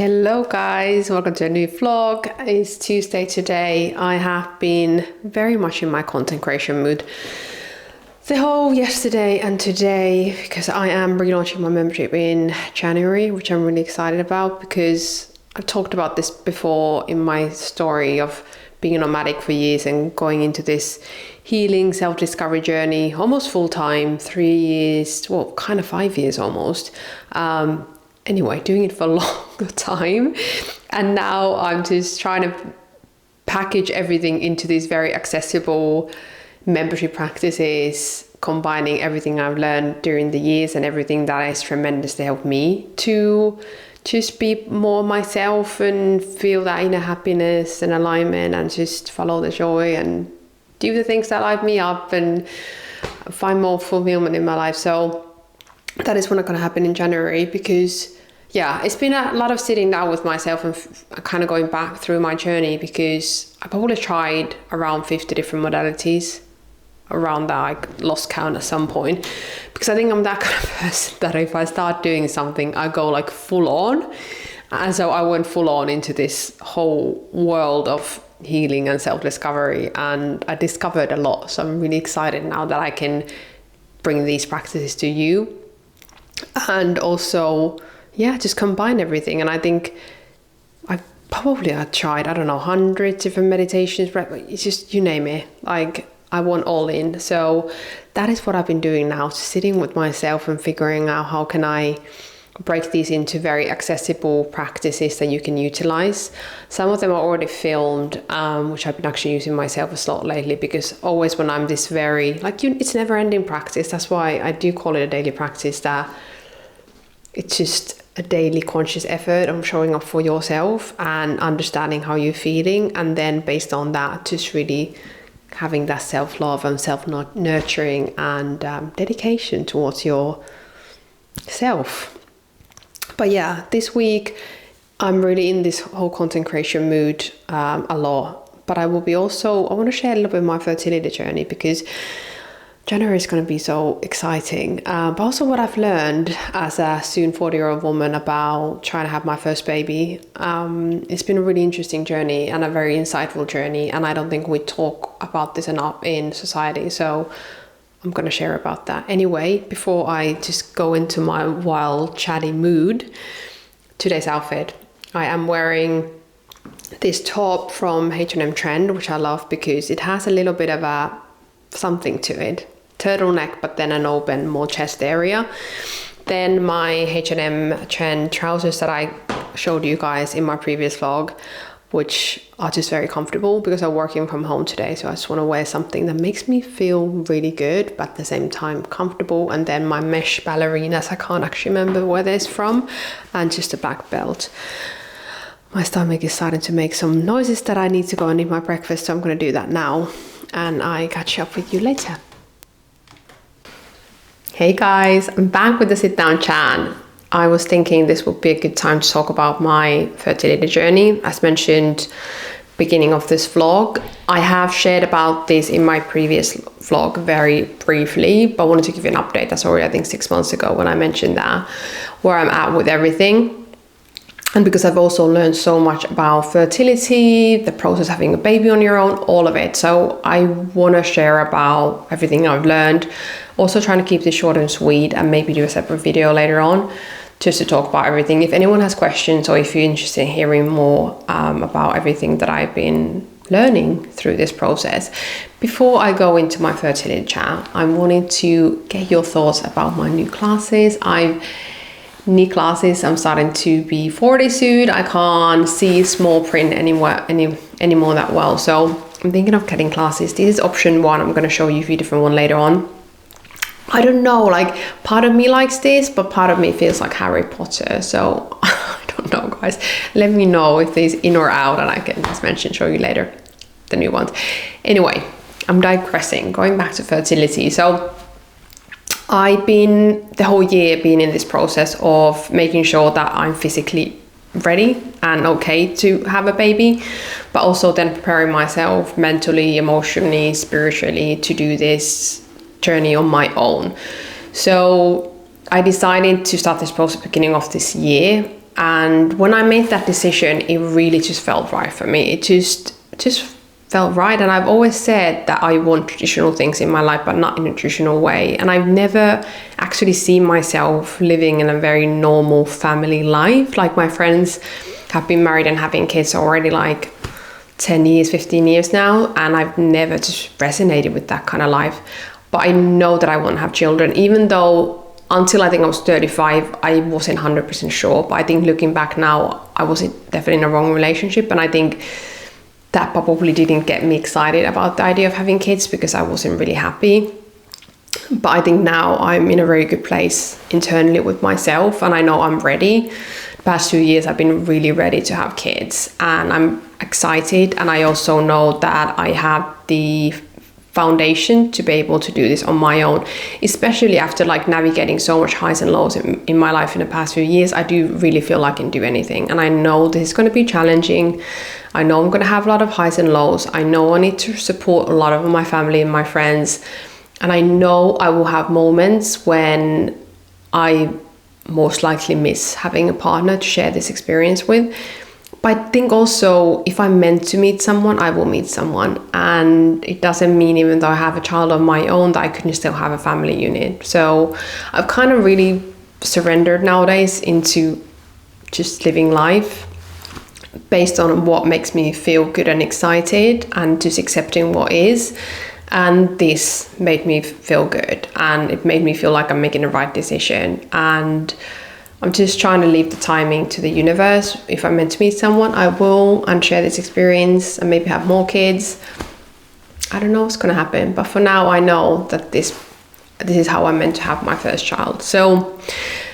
Hello guys, welcome to a new vlog. It's Tuesday today. I have been very much in my content creation mood the whole yesterday and today because I am relaunching my membership in January, which I'm really excited about because I've talked about this before in my story of being a nomadic for years and going into this healing self-discovery journey almost full-time, 3 years, well, kind of 5 years almost. Anyway, doing it for a long time. And now I'm just trying to package everything into these very accessible membership practices, combining everything I've learned during the years and everything that has tremendously helped me to just be more myself and feel that inner happiness and alignment and just follow the joy and do the things that light me up and find more fulfillment in my life. So that is what's going to happen in January because it's been a lot of sitting down with myself and kind of going back through my journey because I probably tried around 50 different modalities. Around that, I lost count at some point because I think I'm that kind of person that if I start doing something, I go like full on. And so I went full on into this whole world of healing and self-discovery, and I discovered a lot. So I'm really excited now that I can bring these practices to you and also just combine everything. And I think I tried, I don't know, hundreds of different meditations, but it's just, you name it, like I want all in. So that is what I've been doing now, sitting with myself and figuring out how can I break these into very accessible practices that you can utilize. Some of them are already filmed, which I've been actually using myself a lot lately because always when I'm this very, it's never ending practice. That's why I do call it a daily practice, that it's just a daily conscious effort on showing up for yourself and understanding how you're feeling. And then based on that, just really having that self-love and self-nurturing and dedication towards yourself. But this week I'm really in this whole content creation mood a lot. But I want to share a little bit of my fertility journey because January is going to be so exciting. But also what I've learned as a soon 40-year-old woman about trying to have my first baby. It's been a really interesting journey and a very insightful journey. And I don't think we talk about this enough in society. So I'm going to share about that. Anyway, before I just go into my wild, chatty mood, today's outfit. I am wearing this top from H&M Trend, which I love because it has a little bit of a something to it. Turtleneck, but then an open, more chest area. Then my H&M Trend trousers that I showed you guys in my previous vlog, which are just very comfortable because I'm working from home today. So I just want to wear something that makes me feel really good, but at the same time comfortable. And then my mesh ballerinas, I can't actually remember where they're from, and just a black belt. My stomach is starting to make some noises that I need to go and eat my breakfast. So I'm going to do that now. And I catch up with you later. Hey guys, I'm back with the sit down chat. I was thinking this would be a good time to talk about my fertility journey. As mentioned beginning of this vlog, I have shared about this in my previous vlog very briefly, but I wanted to give you an update. That's already I think 6 months ago when I mentioned that, where I'm at with everything. And because I've also learned so much about fertility, the process of having a baby on your own, all of it. So I want to share about everything I've learned. Also trying to keep this short and sweet and maybe do a separate video later on just to talk about everything. If anyone has questions or if you're interested in hearing more about everything that I've been learning through this process. Before I go into my fertility chat, I wanted to get your thoughts about my new classes. New classes. I'm starting to be 40 soon. I can't see small print anymore that well. So I'm thinking of cutting classes. This is option 1. I'm going to show you a few different ones later on. I don't know, part of me likes this, but part of me feels like Harry Potter. So I don't know, guys. Let me know if this in or out, and I can, as mentioned, show you later the new ones. Anyway, I'm digressing. Going back to fertility. So I've been the whole year been in this process of making sure that I'm physically ready and okay to have a baby, but also then preparing myself mentally, emotionally, spiritually to do this journey on my own. So I decided to start this process beginning of this year And when I made that decision, it really just felt right for me. It just felt right. And I've always said that I want traditional things in my life, but not in a traditional way. And I've never actually seen myself living in a very normal family life. Like, my friends have been married and having kids already like 10 years, 15 years now. And I've never just resonated with that kind of life. But I know that I want to have children, even though until I think I was 35, I wasn't 100% sure. But I think looking back now, I was definitely in a wrong relationship. And I think that probably didn't get me excited about the idea of having kids, because I wasn't really happy. But I think now I'm in a very good place internally with myself, and I know I'm ready. The past 2 years, I've been really ready to have kids, and I'm excited. And I also know that I have the foundation to be able to do this on my own, especially after like navigating so much highs and lows in my life in the past few years. I do really feel I can do anything, and I know this is going to be challenging. I know I'm going to have a lot of highs and lows. I know I need to support a lot of my family and my friends, and I know I will have moments when I most likely miss having a partner to share this experience with. But I think also, if I'm meant to meet someone, I will meet someone. And it doesn't mean, even though I have a child of my own, that I couldn't still have a family unit. So I've kind of really surrendered nowadays into just living life based on what makes me feel good and excited, and just accepting what is. And this made me feel good, and it made me feel like I'm making the right decision. And I'm just trying to leave the timing to the universe. If I'm meant to meet someone, I will, and share this experience and maybe have more kids. I don't know what's going to happen, but for now I know that this is how I'm meant to have my first child. So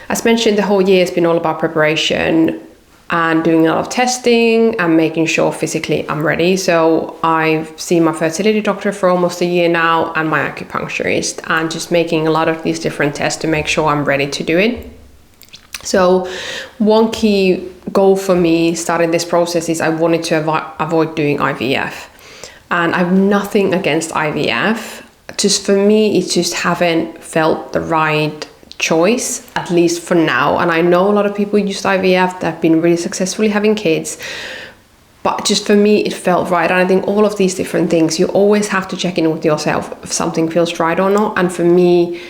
as mentioned, the whole year has been all about preparation and doing a lot of testing and making sure physically I'm ready. So I've seen my fertility doctor for almost a year now, and my acupuncturist, and just making a lot of these different tests to make sure I'm ready to do it. So one key goal for me starting this process is I wanted to avoid doing IVF. And I've nothing against IVF. Just for me, it just haven't felt the right choice, at least for now. And I know a lot of people use IVF that have been really successfully having kids. But just for me, it felt right. And I think all of these different things, you always have to check in with yourself if something feels right or not. And for me,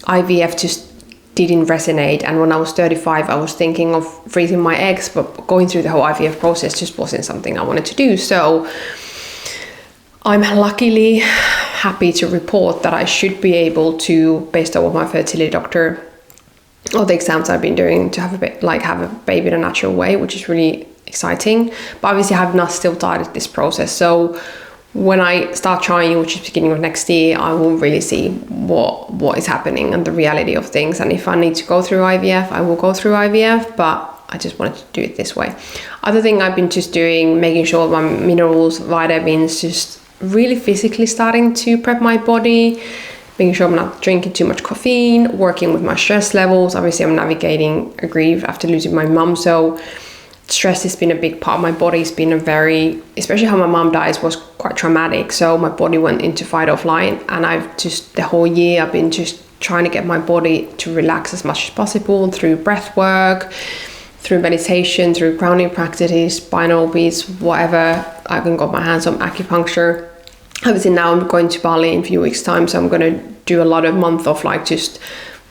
IVF just didn't resonate. And when I was 35, I was thinking of freezing my eggs, but going through the whole IVF process just wasn't something I wanted to do. So I'm luckily happy to report that I should be able to, based on what my fertility doctor or the exams I've been doing, to have a baby in a natural way, which is really exciting. But obviously I have not still started this process. So when I start trying, which is beginning of next year, I will really see what is happening and the reality of things. And if I need to go through IVF, I will go through IVF, but I just wanted to do it this way. Other thing I've been just doing, making sure my minerals, vitamins, just really physically starting to prep my body, making sure I'm not drinking too much caffeine, working with my stress levels. Obviously I'm navigating a grief after losing my mum, so stress has been a big part of my body. It's been especially how my mom died was quite traumatic. So my body went into fight or flight, and the whole year I've been just trying to get my body to relax as much as possible through breath work, through meditation, through grounding practices, binaural beats, whatever I can got my hands on, acupuncture. Obviously now I'm going to Bali in a few weeks time, so I'm going to do a lot of month of just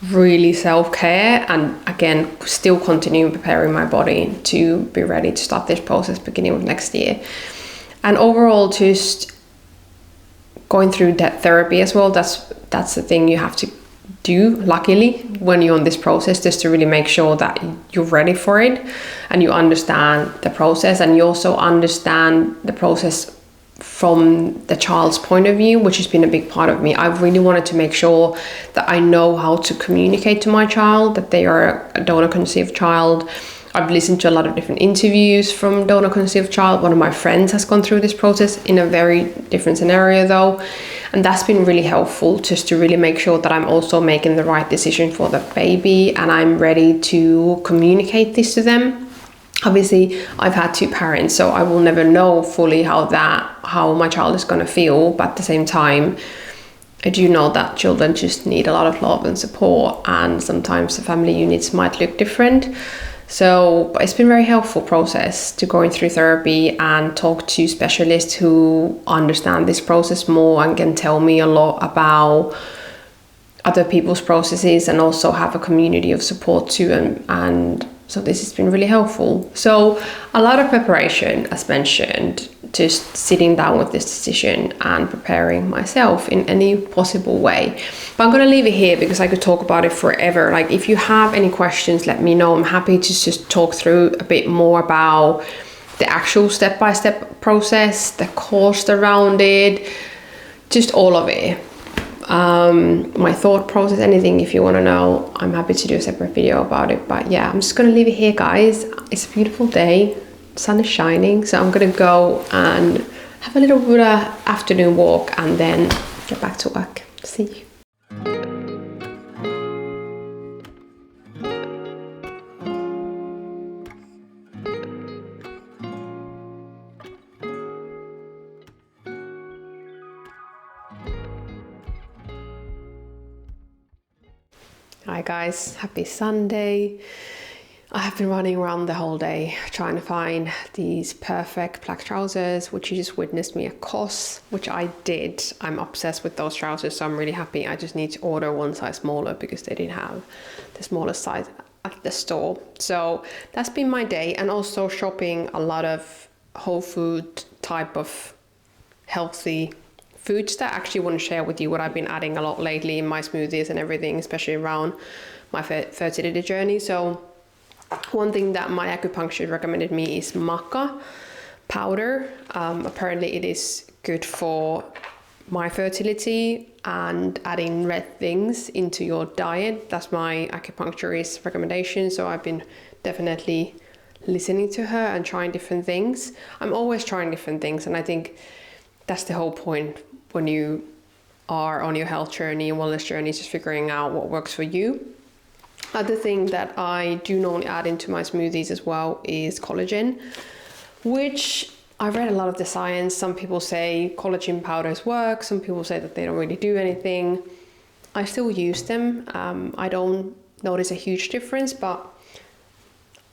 really self-care, and again still continuing preparing my body to be ready to start this process beginning of next year. And overall, just going through that therapy as well, that's the thing you have to do, luckily, when you're on this process, just to really make sure that you're ready for it and you understand the process, and you also understand the process from the child's point of view, which has been a big part of me. I really wanted to make sure that I know how to communicate to my child that they are a donor conceived child. I've listened to a lot of different interviews from donor conceived child. One of my friends has gone through this process in a very different scenario though, and that's been really helpful, just to really make sure that I'm also making the right decision for the baby, and I'm ready to communicate this to them. Obviously, I've had two parents, so I will never know fully how my child is going to feel. But at the same time, I do know that children just need a lot of love and support, and sometimes the family units might look different. So it's been a very helpful process to going through therapy and talk to specialists who understand this process more and can tell me a lot about other people's processes, and also have a community of support too. And so this has been really helpful. So a lot of preparation, as mentioned, just sitting down with this decision and preparing myself in any possible way. But I'm going to leave it here because I could talk about it forever. Like, if you have any questions, let me know. I'm happy to just talk through a bit more about the actual step-by-step process, the cost around it, just all of it. My thought process, anything if you want to know, I'm happy to do a separate video about it. But yeah, I'm just gonna leave it here, guys. It's a beautiful day, sun is shining, so I'm gonna go and have a little Buddha afternoon walk and then get back to work. See you. Hi guys, happy Sunday. I have been running around the whole day trying to find these perfect black trousers, which you just witnessed me at COS, which I did. I'm obsessed with those trousers, so I'm really happy. I just need to order one size smaller because they didn't have the smallest size at the store. So that's been my day, and also shopping a lot of whole food type of healthy foods that I actually want to share with you what I've been adding a lot lately in my smoothies and everything, especially around my fertility journey. So one thing that my acupuncturist recommended me is maca powder. Apparently it is good for my fertility and adding red things into your diet. That's my acupuncturist recommendation. So I've been definitely listening to her and trying different things. I'm always trying different things, and I think that's the whole point when you are on your health journey and wellness journey, just figuring out what works for you. Other thing that I do normally add into my smoothies as well is collagen, which I read a lot of the science. Some people say collagen powders work. Some people say that they don't really do anything. I still use them. I don't notice a huge difference, but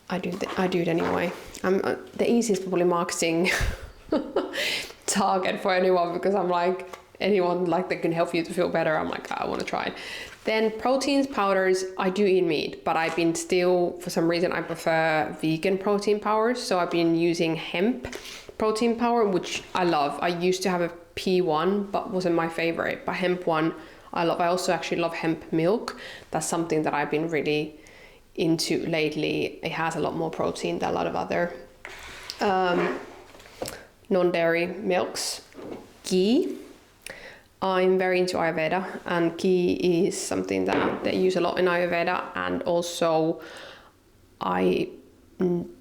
I do it anyway. The easiest probably marketing target for anyone, because I'm like, anyone like that can help you to feel better, I'm like, I want to try it. Then proteins, powders, I do eat meat, but I've been still, for some reason, I prefer vegan protein powders. So I've been using hemp protein powder, which I love. I used to have a pea one, but wasn't my favorite, but hemp one I love. I also actually love hemp milk. That's something that I've been really into lately. It has a lot more protein than a lot of other non-dairy milks. Ghee. I'm very into Ayurveda, and ghee is something that they use a lot in Ayurveda, and also I'm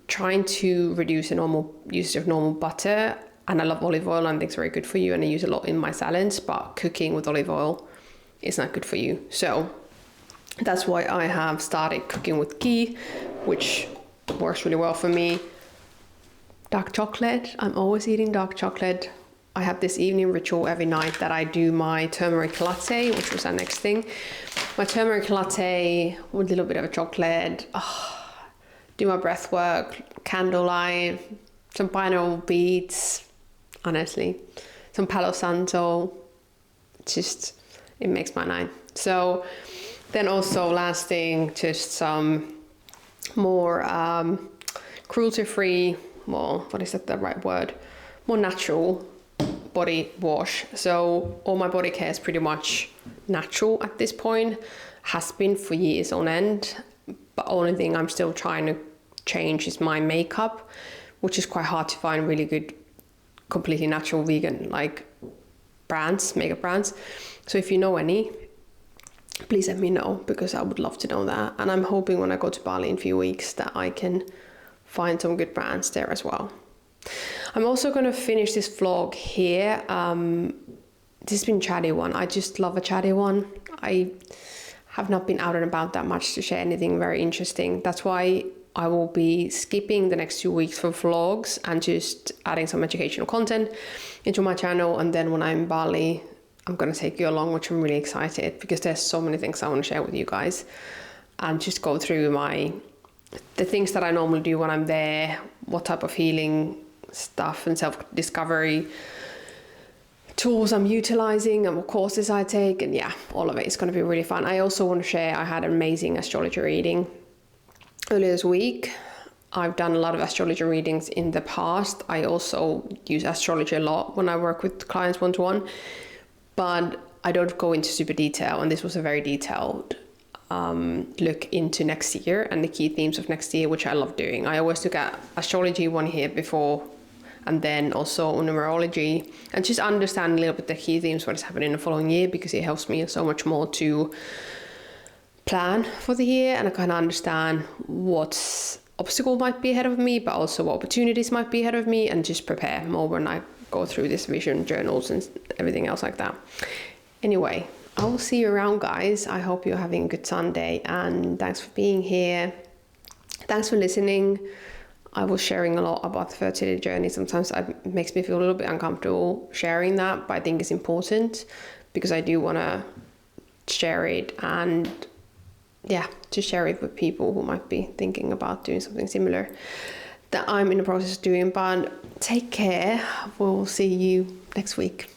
trying to reduce the normal use of normal butter, and I love olive oil, and I think it's very good for you, and I use a lot in my salads, but cooking with olive oil is not good for you. So that's why I have started cooking with ghee, which works really well for me. Dark chocolate, I'm always eating dark chocolate. I have this evening ritual every night that I do my turmeric latte, which was our next thing. My turmeric latte with a little bit of a chocolate, do my breath work, candlelight, some binaural beats, honestly, some Palo Santo, it makes my night. So then also last thing, just some more cruelty-free, more, what is that the right word? More natural body wash. So all my body care is pretty much natural at this point, has been for years on end. But only thing I'm still trying to change is my makeup, which is quite hard to find really good, completely natural vegan like brands, makeup brands. So if you know any, please let me know, because I would love to know that. And I'm hoping when I go to Bali in a few weeks that I can find some good brands there as well. I'm also going to finish this vlog here. This has been a chatty one. I just love a chatty one. I have not been out and about that much to share anything very interesting. That's why I will be skipping the next 2 weeks for vlogs and just adding some educational content into my channel. And then when I'm in Bali, I'm going to take you along, which I'm really excited, because there's so many things I want to share with you guys and just go through my the things that I normally do when I'm there, what type of healing stuff and self-discovery tools I'm utilizing and what courses I take, and yeah, all of it is going to be really fun. I also want to share, I had an amazing astrology reading earlier this week. I've done a lot of astrology readings in the past. I also use astrology a lot when I work with clients one-to-one, but I don't go into super detail, and this was a very detailed look into next year and the key themes of next year, which I love doing. I always look at astrology one here before, and then also numerology, and just understand a little bit the key themes, what is happening in the following year, because it helps me so much more to plan for the year, and I kind of understand what obstacle might be ahead of me, but also what opportunities might be ahead of me, and just prepare more when I go through this vision journals and everything else like that. Anyway, I will see you around, guys. I hope you're having a good Sunday, and thanks for being here. Thanks for listening. I was sharing a lot about the fertility journey. Sometimes it makes me feel a little bit uncomfortable sharing that, but I think it's important because I do want to share it, and yeah, to share it with people who might be thinking about doing something similar that I'm in the process of doing. But take care. We'll see you next week.